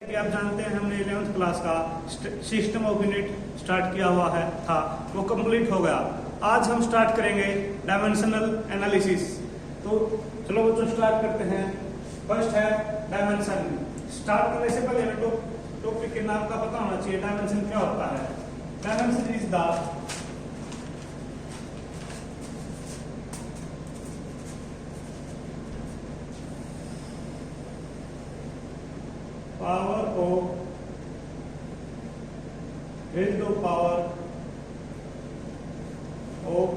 कि आप जानते हैं हमने 11th क्लास का सिस्टम ऑफ यूनिट स्टार्ट किया हुआ है था, वो कंप्लीट हो गया। आज हम स्टार्ट करेंगे डायमेंशनल एनालिसिस। तो चलो बच्चों स्टार्ट करते हैं। फर्स्ट है डायमेंशन। स्टार्ट करने से पहले हमें टॉपिक के नाम का पता होना चाहिए। डायमेंशन क्या होता है? Dimension is the power of raised to power of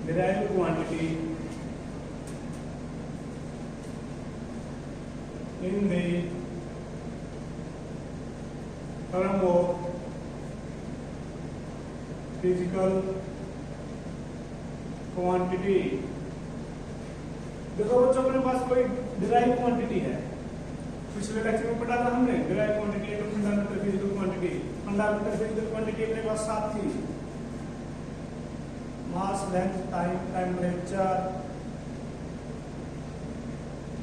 derived quantity in the term of physical quantity। देखो बच्चों अपने पास कोई डिराइव क्वांटिटी है। पिछले लेक्चर में पढ़ा था हमने डिराइव क्वांटिटी और fundamental physical quantity. Fundamental physical quantity अपने पास 7 थी। Mass, length, time, temperature,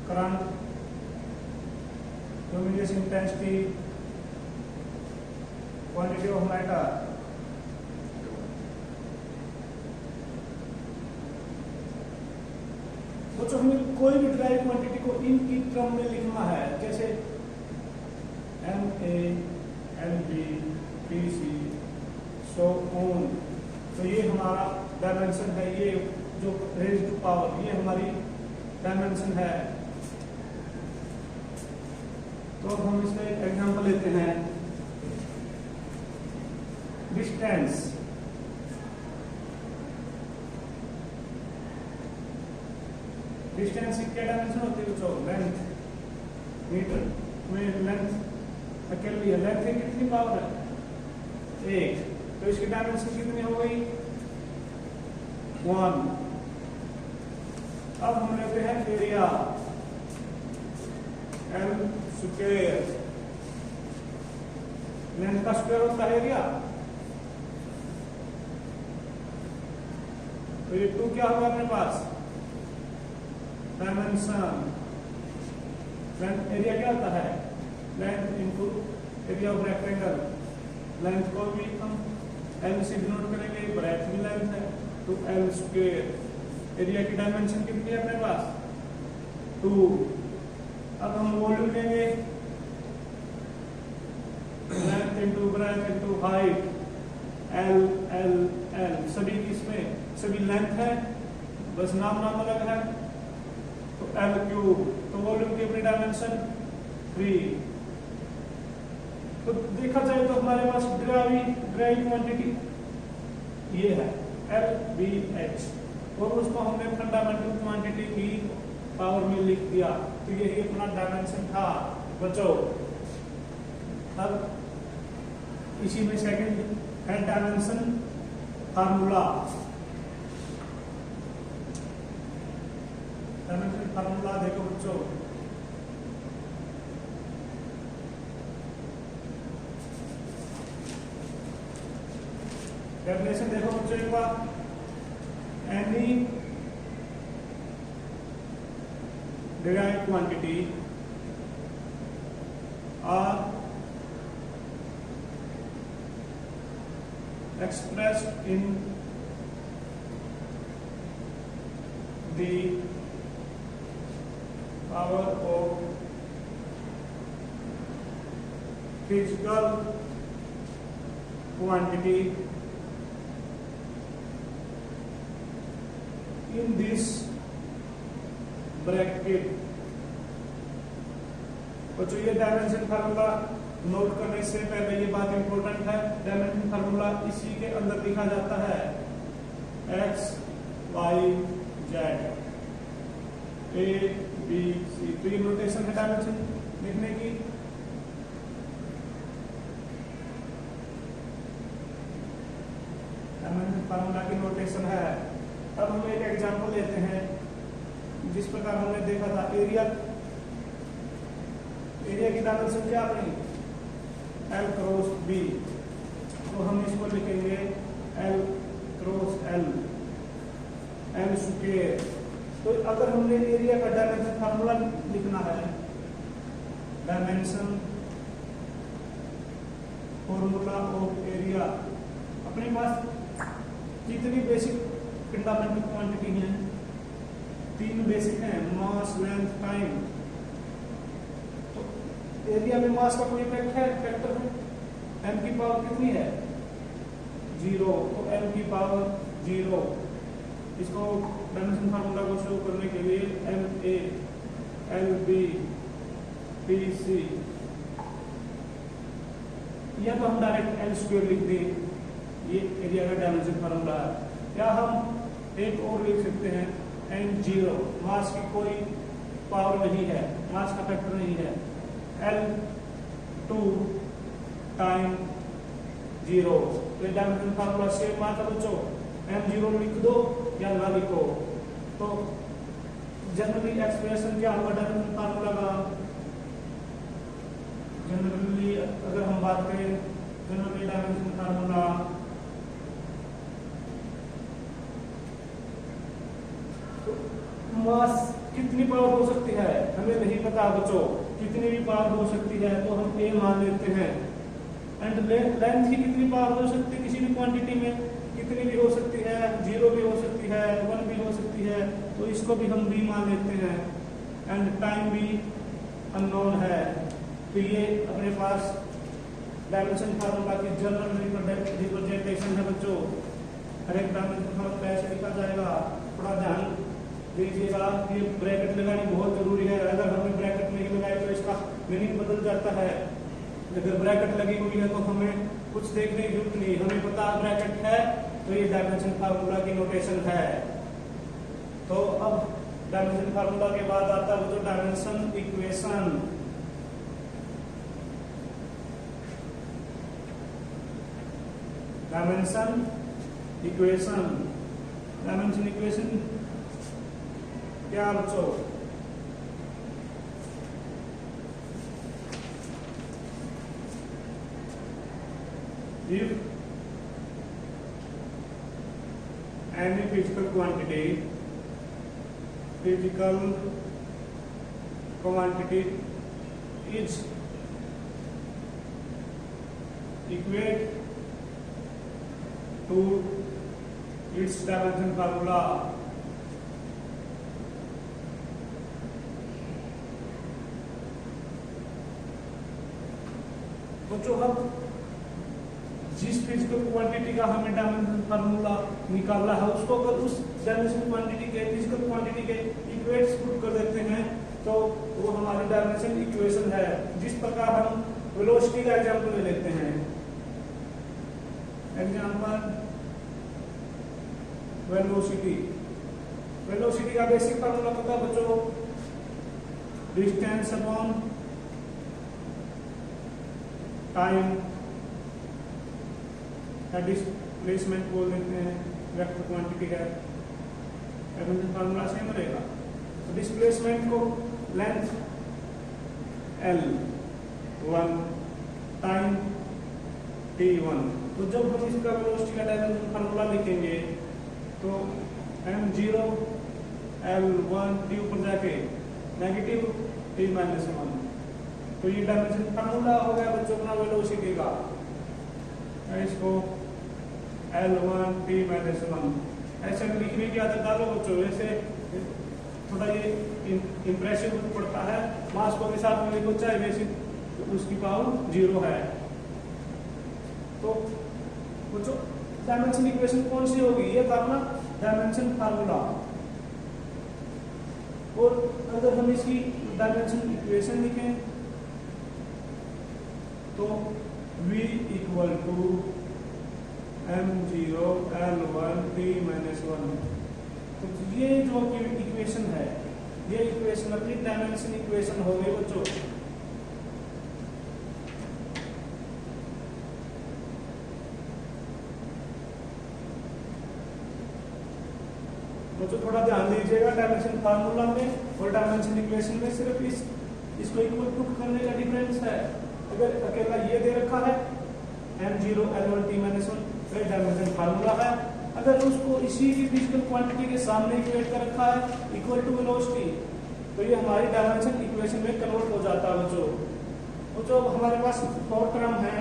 current, luminous intensity, quantity of matter. तो हमें कोई भी ड्राइव क्वांटिटी को इनकी टर्म में लिखना है, जैसे MA, MB, PC, so on। तो ये हमारा डायमेंशन है। ये जो रेज़ टू पावर, ये हमारी डायमेंशन है। तो हम इसमें एक एग्जांपल लेते हैं। डिस्टेंस। डिस्टेंस की क्या डायमेंशन होती है बच्चों? लेंथ, मीटर में लेंथ अकेली है। लेंथ की कितनी पावर है? 1। तो इसकी डायमेंशन कितनी हो गई? 1। अब हम लेते हैं एरिया, L स्क्वायर। लेंथ का स्क्वायर होता है एरिया। तो ये 2 क्या होगा अपने पास? डायमेंशन। लेंथ एरिया क्या होता है? Length into area of rectangle. Length को भी हम L से डिनोट करेंगे, ब्रेथ भी लेंथ है, तो L स्क्वायर। एरिया की डायमेंशन कितनी है अपने पास? 2। अब हम वॉल्यूम लेंगे, length into breadth into height, L L L। सभी किसमें? सभी लेंथ है, बस नाम अलग है। तो L क्यूब। तो वॉल्यूम की अपनी डायमेंशन 3। तो देखा जाए तो हमारे पास ड्राइव क्वांटिटी ये है LBH, और उसको हमने फंडामेंटल क्वांटिटी की पावर में लिख दिया। तो यही अपना डायमेंशन था बच्चों। अब इसी में सेकंड है डायमेंशन फार्मूला। डायमेंशन फार्मूला देखो बच्चों। डेफिनेशन देखो बच्चों एक बार। Any derived quantity are expressed in the power of physical quantity in this bracket। बच्चों ये डायमेंशन फार्मूला नोट करने से पहले ये बात इंपॉर्टेंट है। डायमेंशन फार्मूला इसी के अंदर लिखा जाता है, X Y Z A B C। तो ये नोटेशन है डायमेंशन लिखने की। डायमेंशन फार्मूला की नोटेशन है। अब हम एक एग्जांपल लेते हैं। जिस प्रकार हमने देखा था एरिया की डायमेंशन क्या अपनी? L cross B। तो हम इसको लिखेंगे L cross L, L square. तो अगर हमने एरिया का डायमेंशन फार्मूला लिखना है, डायमेंशन फॉर्मूला ऑफ एरिया, अपने पास कितनी बेसिक फंडामेंटल क्वांटिटी हैं? 3 बेसिक हैं, मास, लेंथ, टाइम। तो एरिया में मास का कोई इफेक्ट है, फैक्टर है? m की पावर कितनी है? 0। तो m की पावर 0। इसको डायमेंशन फार्मूला को शो करने के लिए MA LB PC, या तो हम डायरेक्ट L स्क्वायर लिख दें, ये एरिया का डायमेंशन फार्मूला है, या हम एक और लिख सकते हैं M0, मास की कोई पावर नहीं है, मास का फैक्टर नहीं है, L2 टाइम 0। तो डायमेंशन फार्मूला सेम बात है बच्चों, M0 लिख दो या ना लिखो। तो जनरली एक्सप्रेशन क्या होगा डायमेंशन फार्मूला का? जनरली अगर हम बात करें जनरली डायमेंशन फार्मूला मास कितनी पावर हो सकती है हमें नहीं पता बच्चों, कितनी भी पावर हो सकती है तो हम A मान लेते हैं। एंड लेंथ की कितनी पावर हो सकती है किसी भी क्वांटिटी में, कितनी भी हो सकती है, 0 भी हो सकती है, 1 भी हो सकती है, तो इसको भी हम B मान लेते हैं। एंड टाइम भी अननोन है। तो ये अपने पास डायमेंशन फार्मूला की जनरल रिप्रेजेंटेशन है बच्चों। हर एक डायमेंशन फार्मूला ऐसे लिखा जाएगा, थोड़ा ध्यान दीजिएगा। ये ब्रैकेट लगानी बहुत जरूरी है, अगर हमने ब्रैकेट नहीं लगाई तो इसका मीनिंग बदल जाता है। अगर ब्रैकेट लगी हुई है तो हमें कुछ देखने की जरूरत नहीं, हमें पता ब्रैकेट है तो ये डायमेंशन फार्मूला की नोटेशन है। तो अब डायमेंशन फार्मूला के बाद आता है वो जो डायमेंशन इक्वेशन। डायमेंशन इक्वेशन क्या बच्चों? If any physical quantity is equate to its dimension formula, तो जो हम जिस फिजिकल क्वांटिटी का हमें डायमेंशन फार्मूला निकालना है उसको अगर उस डायमेंशन क्वांटिटी के फिजिकल क्वांटिटी के इक्वेट्स पुट कर देते हैं तो वो हमारी डायमेंशन इक्वेशन है। जिस प्रकार हम वेलोसिटी का एग्जांपल ले लेते हैं, एग्जांपल वेलोसिटी का बेसिक फार्मूला पता है बच्चों? डिस्टेंस अपॉन टाइम, डिस्प्लेसमेंट बोल देते हैं, वेक्टर क्वांटिटी है, डायमेंशन फार्मूला सेम रहेगा। तो डिस्प्लेसमेंट को लेंथ L1 टाइम T1। तो जब हम इसका वेलोसिटी का डायमेंशन फार्मूला लिखेंगे तो M0 L1 T ऊपर जाके नेगेटिव T-1। तो ये डायमेंशन फार्मूला हो गया बच्चों अपना वेलोसिटी का। इसको L1 T-1 ऐसे लिखने की आदत डालो बच्चों, वैसे थोड़ा ये इंप्रेसिव पड़ता है। मास को के साथ में लिखो चाहे वैसे तो उसकी पावर 0 है। तो बच्चों डायमेंशन इक्वेशन कौन सी होगी? ये था अपना डायमेंशन फार्मूला। और अगर हम इसकी डायमेंशन इक्वेशन लिखें तो V equal to M0 L1 T-1। तो ये जो इक्वेशन है, ये इक्वेशन अपनी डायमेंशन इक्वेशन हो गई बच्चों। तो थोड़ा ध्यान दीजिएगा, डायमेंशन फार्मूला में और डायमेंशन इक्वेशन में सिर्फ इसको इक्वल टू करने का डिफरेंस है। अगर अकेला ये दे रखा है M0 L1 T-1 तो डायमेंशन फार्मूला है, अगर उसको इसी की फिजिकल क्वांटिटी के सामने इक्वेट कर रखा है इक्वल टू वेलोसिटी, तो ये हमारी डायमेंशन इक्वेशन में कन्वर्ट हो जाता है बच्चों। वो जो हमारे पास 4 टर्म है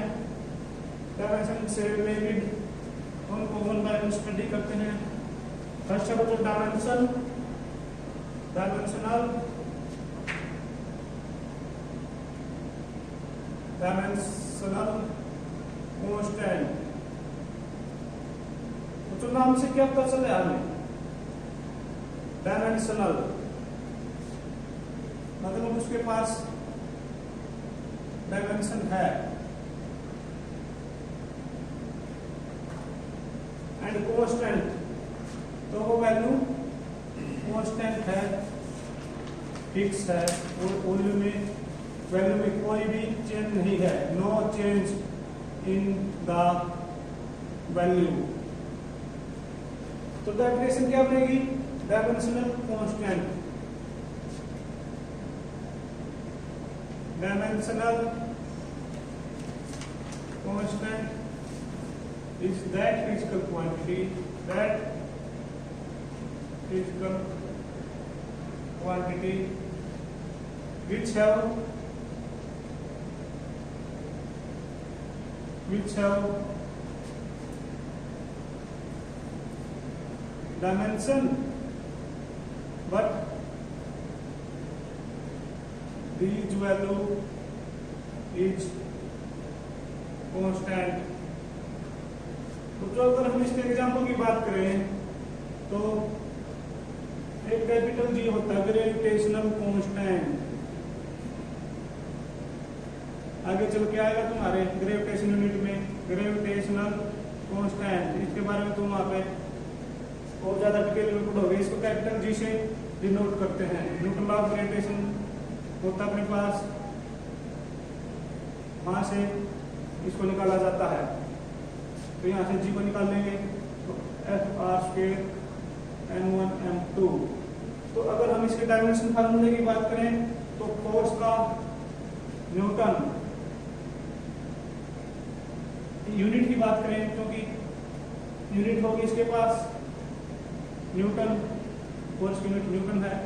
डायमेंशन से रिलेटेड, उनको वन बाय वन स्टडी करते हैं। फर्स्ट है बच्चों डायमेंशन, डायमेंशनल, डायमेंशनल कांस्टेंट। तो नाम से क्या पता चला हमें? डायमेंशनल मतलब उसके पास डायमेंशन है, एंड कांस्टेंट तो वो वैल्यू कांस्टेंट है, फिक्स है, और वैल्यू में कोई भी चेंज नहीं है, no change in the value. तो डेफिनेशन क्या बनेगी? Dimensional constant, dimensional constant is that physical quantity, that physical quantity which have dimension but these value is constant। तो अगर हम इसके एग्जाम्पल की बात करें तो एक कैपिटल जी होता है ग्रेविटेशनल कांस्टेंट। आगे चल के आएगा तुम्हारे ग्रेविटेशन यूनिट में ग्रेविटेशनल कांस्टेंट, इसके बारे में तुम वहां पे और ज्यादा डिटेल में पढ़ोगे। इसको कैपिटल जी से डिनोट करते हैं। न्यूटन लॉ ऑफ ग्रेविटेशन होता अपने पास, वहां से इसको निकाला जाता है। तो यहाँ से जी को निकाल लेंगे तो F(r²) n1 m2। तो अगर हम इसके डायमेंशन फार्मूले की बात करें तो फोर्स का न्यूटन, यूनिट की बात करें क्योंकि यूनिट होगी इसके पास न्यूटन, फोर्स की यूनिट न्यूटन है,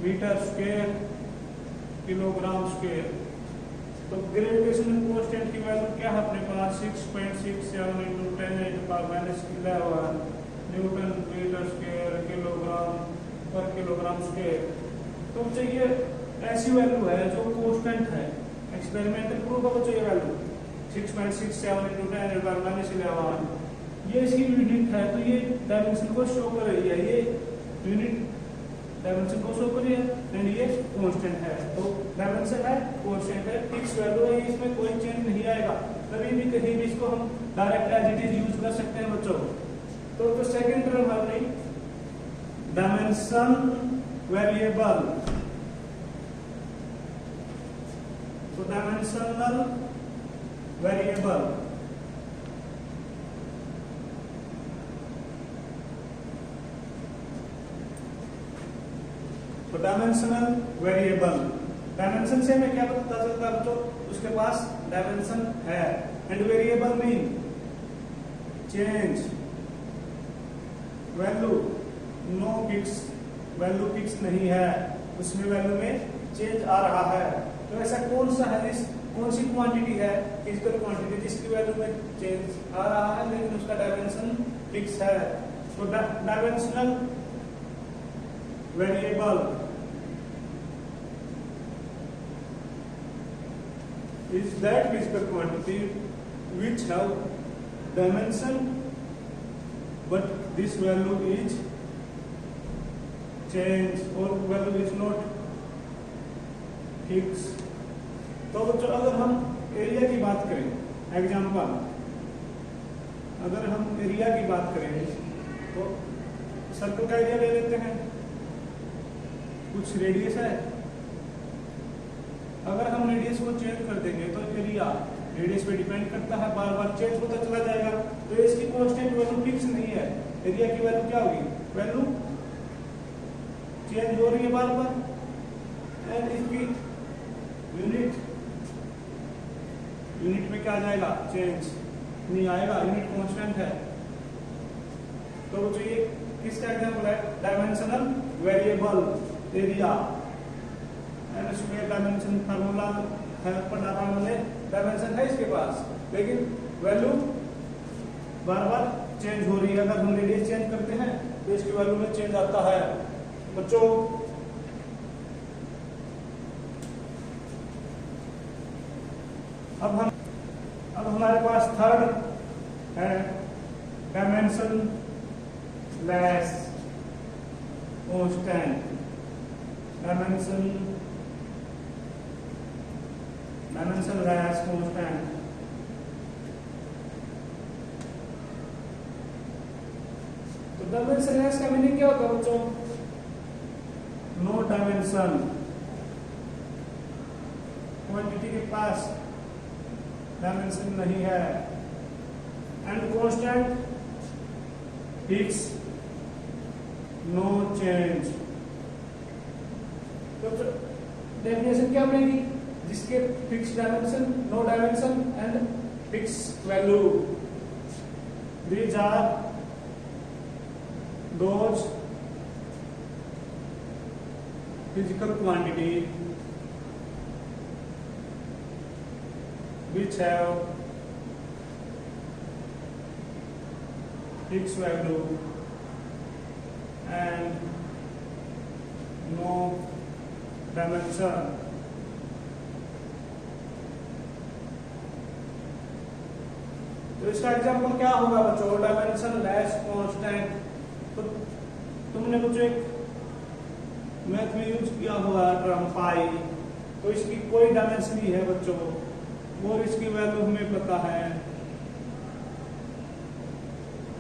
मीटर स्क्वायर, किलोग्राम स्क्वायर। तो ग्रेविटेशनल कांस्टेंट की वैल्यू क्या है अपने पास? 6.67 × 10⁻11 newton metre square kilogram square. तो चाहिए ऐसी वैल्यू है जो कांस्टेंट है, एक्सपेरिमेंटल प्रूफ है बच्चों। ये वैल्यू 6.67 × 10⁻11 ये इसकी यूनिट है, तो ये डायमेंशन को शो कर रही है, ये यूनिट डायमेंशन को शो कर रही है, एंड ये कांस्टेंट है। तो डायमेंशन है, कांस्टेंट है, फिक्स वैल्यू है, इसमें कोई चेंज नहीं आएगा। कभी भी कहीं भी इसको हम direct as it is use कर सकते हैं बच्चों। तो सेकंड टर्म है डायमेंशन वेरिएबल। तो डायमेंशनल वेरिएबल तो डायमेंशनल वेरिएबल, डायमेंशन से हमें क्या पता चलता है बच्चों? उसके पास डायमेंशन है, and variable mean change value, no fix value, fix नहीं है, उसमें वैल्यू में चेंज आ रहा है। तो ऐसा कौन सा है, कौन सी क्वांटिटी है फिजिकल क्वांटिटी जिसकी वैल्यू में चेंज आ रहा है लेकिन उसका डायमेंशन फिक्स है? तो dimensional variable is that physical quantity which have dimension but this value is change or value is not fixed। तो बच्चों अगर हम एरिया की बात करें, एग्जाम्पल अगर हम एरिया की बात करें तो सर्कल का एरिया ले लेते हैं, कुछ रेडियस है, अगर हम रेडियस को चेंज कर देंगे तो एरिया रेडियस पे डिपेंड करता है, बार बार चेंज होता चला जाएगा। तो इसकी कांस्टेंट वैल्यू फिक्स नहीं है, एरिया की वैल्यू क्या होगी? वैल्यू चेंज हो रही है बार बार, एंड इसकी यूनिट में क्या आ जाएगा? चेंज नहीं आएगा, यूनिट कांस्टेंट है। तो जो ये किसका एग्जांपल है? Dimensional variable area. एंड इसमें डायमेंशन फार्मूला है, पढ़ना वाले डायमेंशन है इसके पास, लेकिन वैल्यू बार बार चेंज हो रही है। अगर हम रेडियस चेंज करते हैं तो इसकी वैल्यू में चेंज आता है बच्चों। अब हमारे पास थर्ड है dimensionless constant. Dimensionless constant. तो डायमेंशन लेस का मीनिंग क्या होता है बच्चों? नो डायमेंशन, क्वांटिटी के पास डायमेंशन नहीं है। And constant fix, no change. तो डेफिनेशन क्या बनेगी? जिसके fix dimension, no dimension and fix value, these are those physical quantity which have fixed value and no dimension. तो इसका एग्जांपल क्या होगा बच्चों? Dimension less constant. तो तुमने कुछ एक मैथ में यूज किया होगा टर्म पाई, तो इसकी कोई डायमेंशन नहीं है बच्चों, और इसकी वैल्यू हमें पता है।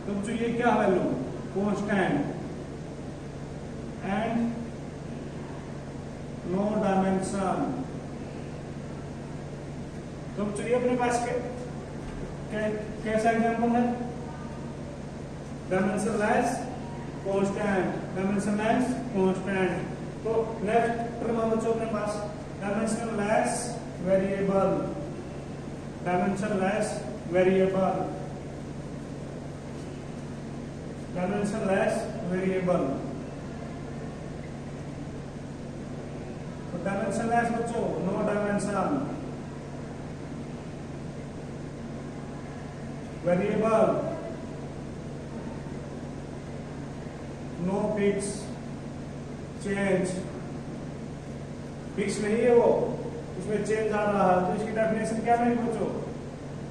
तो बच्चों ये क्या value? Constant and no dimension. तो बच्चों ये अपने पास कैसा एग्जांपल है? Dimensionless constant, dimensionless constant. तो नेक्स्ट टर्म है बच्चों अपने पास dimensionless variable. Dimensionless variable, dimensionless variable. तो डायमेंशन लेस बच्चों no dimension, variable no fix change. Fix नहीं है वो, उसमें चेंज आ रहा है। तो इसकी डेफिनेशन क्या है बच्चों?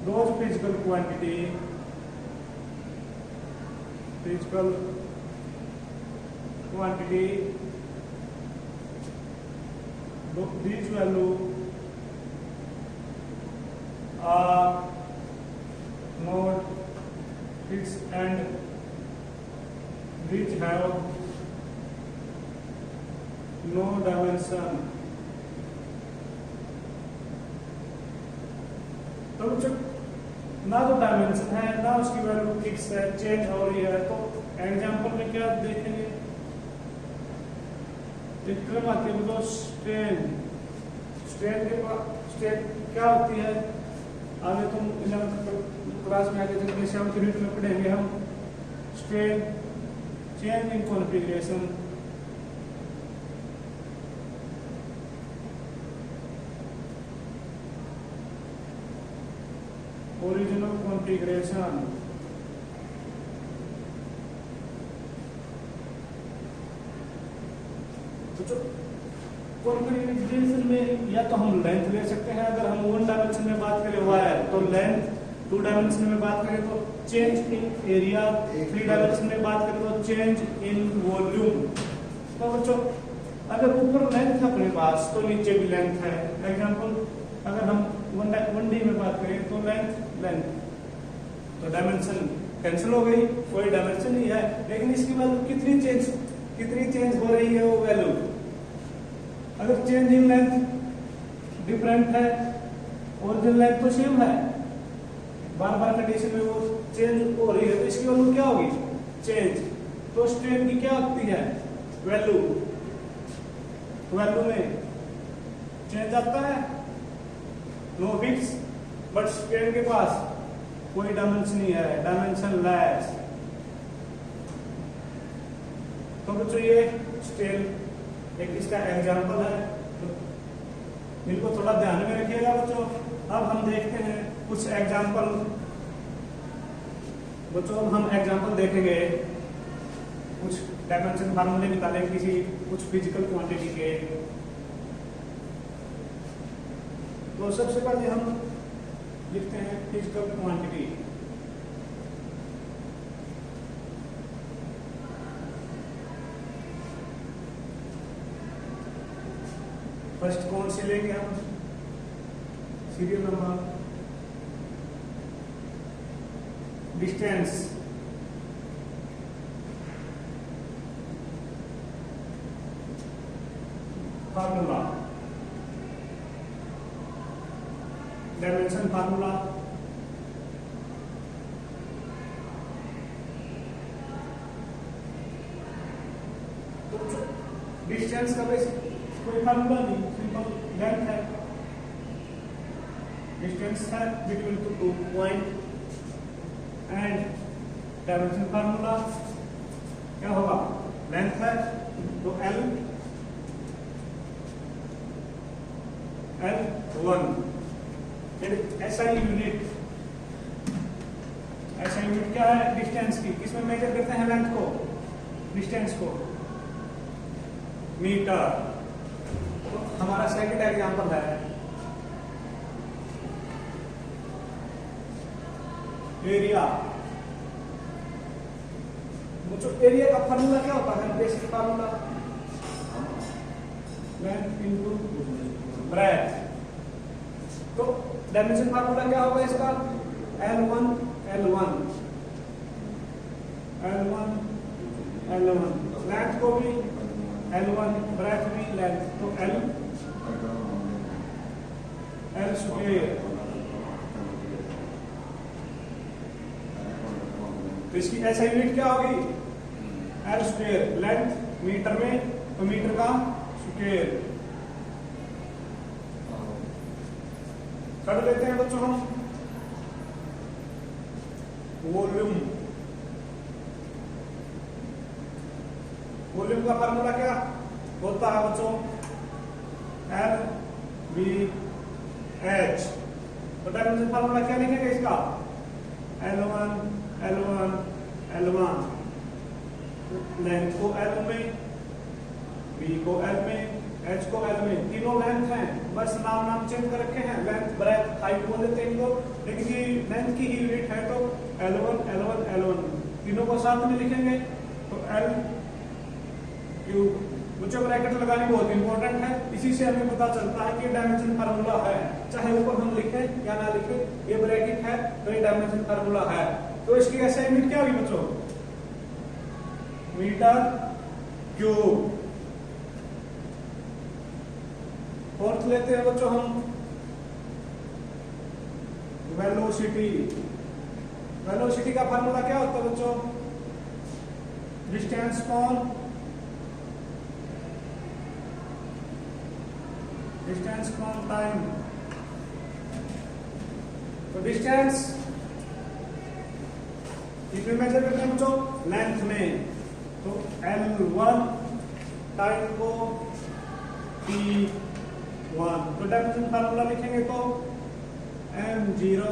Those physical quantity, physical quantity these value are not fixed and which have no dimension. तो ना तो डायमेंशन है ना उसकी वैल्यू फिक्स है, चेंज हो रही है। तो एग्जांपल में क्या देखेंगे? एक टर्म आती है तो स्ट्रेन। स्ट्रेन के स्ट्रेन क्या होती है? आगे तुम 11th क्लास में आगे चलकर 7th यूनिट में पढ़ेंगे हम। Strain change in configuration. Original configuration. Configuration में या तो हम लेंथ ले सकते हैं, अगर हम 1 डायमेंशन में बात करें वायर तो लेंथ, 2 डायमेंशन में बात करें तो चेंज इन एरिया, 3 डायमेंशन में बात करें तो चेंज इन वॉल्यूम। तो बच्चों अगर ऊपर लेंथ है अपने पास तो नीचे भी लेंथ है। एग्जांपल अगर हम 1D में बात करें तो लेंथ, तो डायमेंशन कैंसिल हो गई, कोई डायमेंशन नहीं है। लेकिन इसकी वैल्यू कितनी चेंज हो रही है वो वैल्यू। अगर चेंज इन लेंथ डिफरेंट है, ओरिजिनल लेंथ तो सेम है, बार बार कंडीशन में वो चेंज हो रही है, तो इसकी वैल्यू क्या होगी? चेंज। तो स्ट्रेन की क्या होती है? वैल्यू में चेंज आता है, नो फिक्स, बट स्ट्रेन के पास कोई डायमेंशन नहीं है, डायमेंशन लेस। तो बच्चों ये स्टेल एक इसका एग्जाम्पल है, तो इनको थोड़ा ध्यान में रखिएगा बच्चों। अब हम देखते हैं कुछ एग्जाम्पल। बच्चों अब हम एग्जाम्पल देखेंगे, कुछ डायमेंशन फार्मूले निकालेंगे किसी कुछ फिजिकल क्वांटिटी के। तो सबसे पहले हम लिखते हैं फिजिकल क्वांटिटी। फर्स्ट कौन सी लेंगे हम, serial number, distance, formula, dimension formula, distance का बेसिक कोई फार्मूला नहीं, सिंपल लेंथ है, डिस्टेंस है between two point, and dimension formula क्या होगा, लेंथ है तो L1। फिर SI यूनिट, SI यूनिट क्या है, डिस्टेंस की, किसमें मेजर करते हैं लेंथ को, डिस्टेंस को, मीटर। तो हमारा सेकंड एग्जांपल है एरिया। मुझे एरिया का फार्मूला क्या होता है, basic formula length into breadth. तो डायमेंशन फार्मूला क्या होगा इसका, L1 लेंथ को भी L1, ब्रेथ भी लेंथ, तो L स्क्वायर। तो इसकी SI यूनिट क्या होगी, L स्क्वायर, लेंथ मीटर में तो मीटर का स्क्वायर। कर लेते हैं बच्चों हम वॉल्यूम। वॉल्यूम का फार्मूला क्या होता है बच्चों, LVH। तो डायमेंशन फार्मूला क्या लिखेंगे इसका, L1 लेंथ को L में, V को L में, H को L में, तीनों लेंथ हैं, बस नाम चेंज कर रखे हैं, लेंथ ब्रेथ हाइट बोल देते हैं इनको, लेकिन ये लेंथ की ही यूनिट है तो L1 तीनों को साथ में लिखेंगे तो L क्यूब। बच्चों ब्रैकेट लगानी बहुत इंपॉर्टेंट है, इसी से हमें पता चलता है कि डायमेंशन फार्मूला है, चाहे ऊपर हम लिखें या ना लिखें, ये ब्रैकेट है तो ये डायमेंशन फार्मूला है। तो इसकी SI यूनिट क्या होगी बच्चों, मीटर क्यूब। फोर्थ लेते हैं बच्चों हम वेलोसिटी। वेलोसिटी का फार्मूला क्या होता है बच्चों, डिस्टेंस कौन टाइम। तो डिस्टेंस इसमें मेजर करते हैं बच्चों लेंथ में, तो L1 टाइम को T1। तो डायमेंशन फार्मूला लिखेंगे तो M0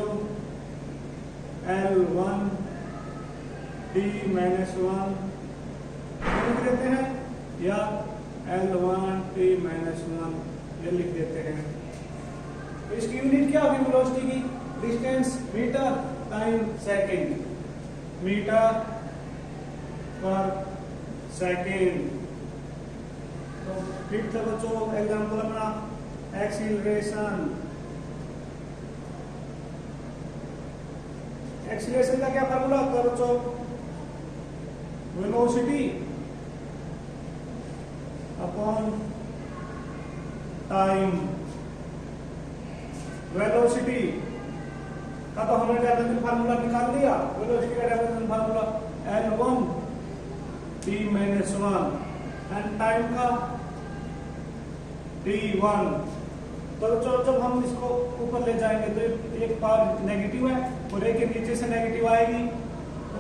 L1 T-1 लिख देते हैं, या L1 T-1 ये लिख देते हैं। तो इसकी यूनिट क्या होगी वेलोसिटी की, distance metre, time second, metre per second. तो फिफ्थ बच्चों एग्जांपल अपना एक्सीलरेशन। एक्सीलरेशन का क्या फार्मूला होता है बच्चों, वेलोसिटी अपॉन टाइम। वेलोसिटी का तो हमने डायमेंशन फार्मूला निकाल दिया, वेलोसिटी का dimension formula L1 T-1 and time का T1। तो जब हम इसको ऊपर ले जाएंगे तो एक पावर नेगेटिव है और एक के नीचे से नेगेटिव आएगी, तो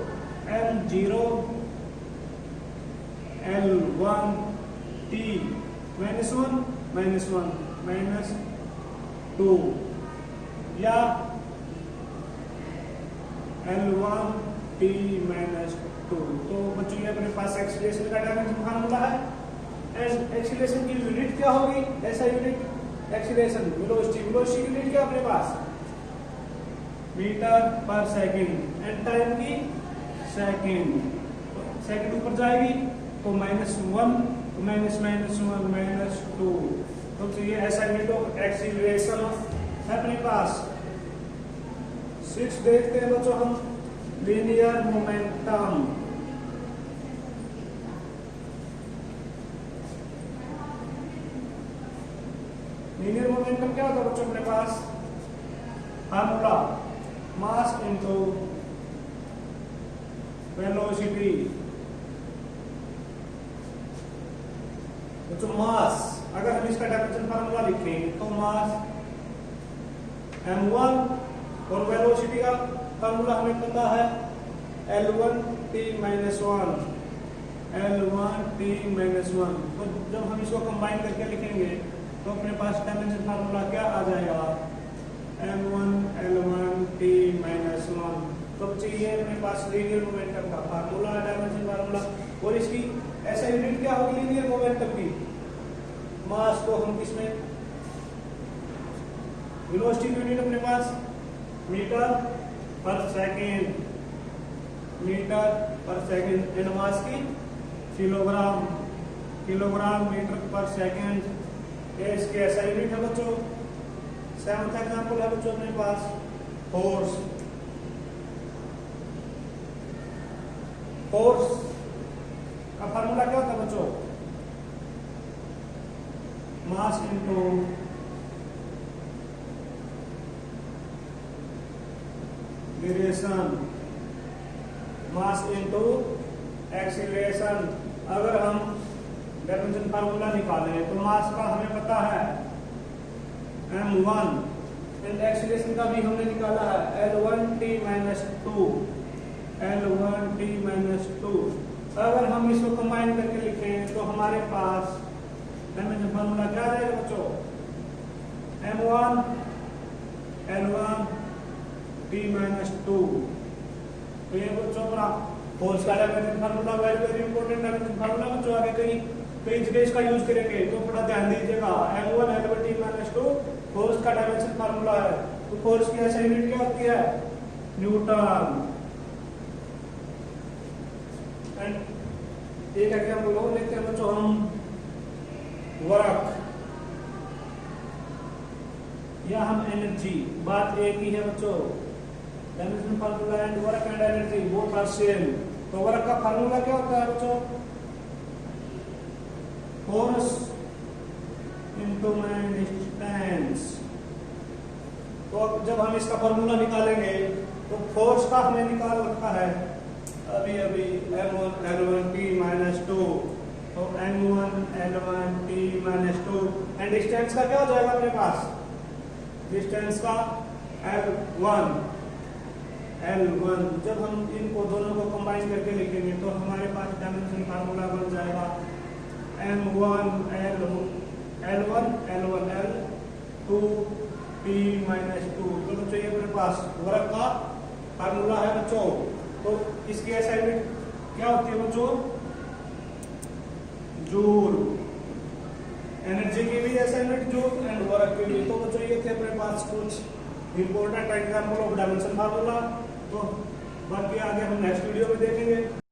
M0 L1 T minus one minus 2 या L1 T माइनस 2। तो बच्चों ये अपने पास एक्सीलरेशन का डायमेंशन फार्मूला है। एंड एक्सीलरेशन की यूनिट क्या होगी? ऐसा यूनिट एक्सीलरेशन वेलोसिटी की यूनिट क्या अपने पास? Metre per second. And time की सेकंड। सेकंड ऊपर जाएगी तो -1 -1 -2। तो ये ऐसा यूनिट ऑफ एक्सीलरेशन है अपने पास। 6 देखते हैं बच्चों हम, लीनियर मोमेंटम। लीनियर मोमेंटम क्या होता है बच्चों अपने पास? Formula mass into velocity. तो मास, अगर हम इसका डायमेंशन फार्मूला लिखें तो मास m1 और वेलोसिटी का फार्मूला हमें पता है L1 T minus 1 L1 T minus 1। तो जब हम इसको कंबाइन करके लिखेंगे तो अपने पास डायमेंशन फार्मूला क्या आ जाएगा? m1 L1 T minus 1। तो चाहिए अपने पास लीनियर मोमेंटम का फार्मूला, डायमेंशन फार्मूला। और इसकी ऐसा यूनिट क्या होगी लीनियर मोमेंटम की? मास को हम किसमें, वेलोसिटी की यूनिट अपने पास metre per second, metre per second. And mass की kilogram, kilogram metre per second. ये इसके ऐसा यूनिट है बच्चों। 7th एग्जांपल है बच्चों अपने पास फोर्स। फोर्स का फार्मूला क्या होता है बच्चों? Mass into duration, mass into acceleration. अगर हम डायमेंशन फार्मूला निकालें तो मास का हमें पता है m1 एंड एक्सीलरेशन का भी हमने निकाला है L1 T minus 2 L1 T minus 2। अगर हम इसको कंबाइन करके लिखें तो हमारे पास डायमेंशन फार्मूला क्या आ जाएगा बच्चों? m1 L1 T minus 2। तो ये बच्चों अपना फोर्स का dimension formula very very important dimension formula बच्चों। आगे कई जगह इसका यूज करेंगे तो थोड़ा ध्यान दीजिएगा। m1 L1 T minus 2 force का डायमेंशन फार्मूला है। तो फोर्स की ऐसा यूनिट क्या होती है? न्यूटन। एंड एक एग्जांपल और लेते हैं बच्चों हम, वर्क या हम एनर्जी। बात एक ही है बच्चों, dimension formula and work and energy both are same. तो वर्क का फार्मूला क्या होता है बच्चों? Force into mass distance. तो जब हम इसका फार्मूला निकालेंगे तो फोर्स का हमने निकाल रखा है अभी m1 L1 T माइनस 2। तो m1 L1 T minus 2 and distance का क्या हो जाएगा अपने पास? डिस्टेंस का L1। जब हम इनको दोनों को कंबाइन करके लिखेंगे तो हमारे पास डायमेंशन फार्मूला बन जाएगा m1 L1 L2 T minus 2। तो बच्चों ये अपने पास वर्क का फार्मूला है बच्चों। तो इसकी असाइनमेंट क्या होती है बच्चों? जूल। एनर्जी की भी असाइनमेंट जूल एंड वर्क की भी। तो बच्चों ये थे अपने पास कुछ important example of dimension formula. तो बाकी आगे हम नेक्स्ट वीडियो में देखेंगे।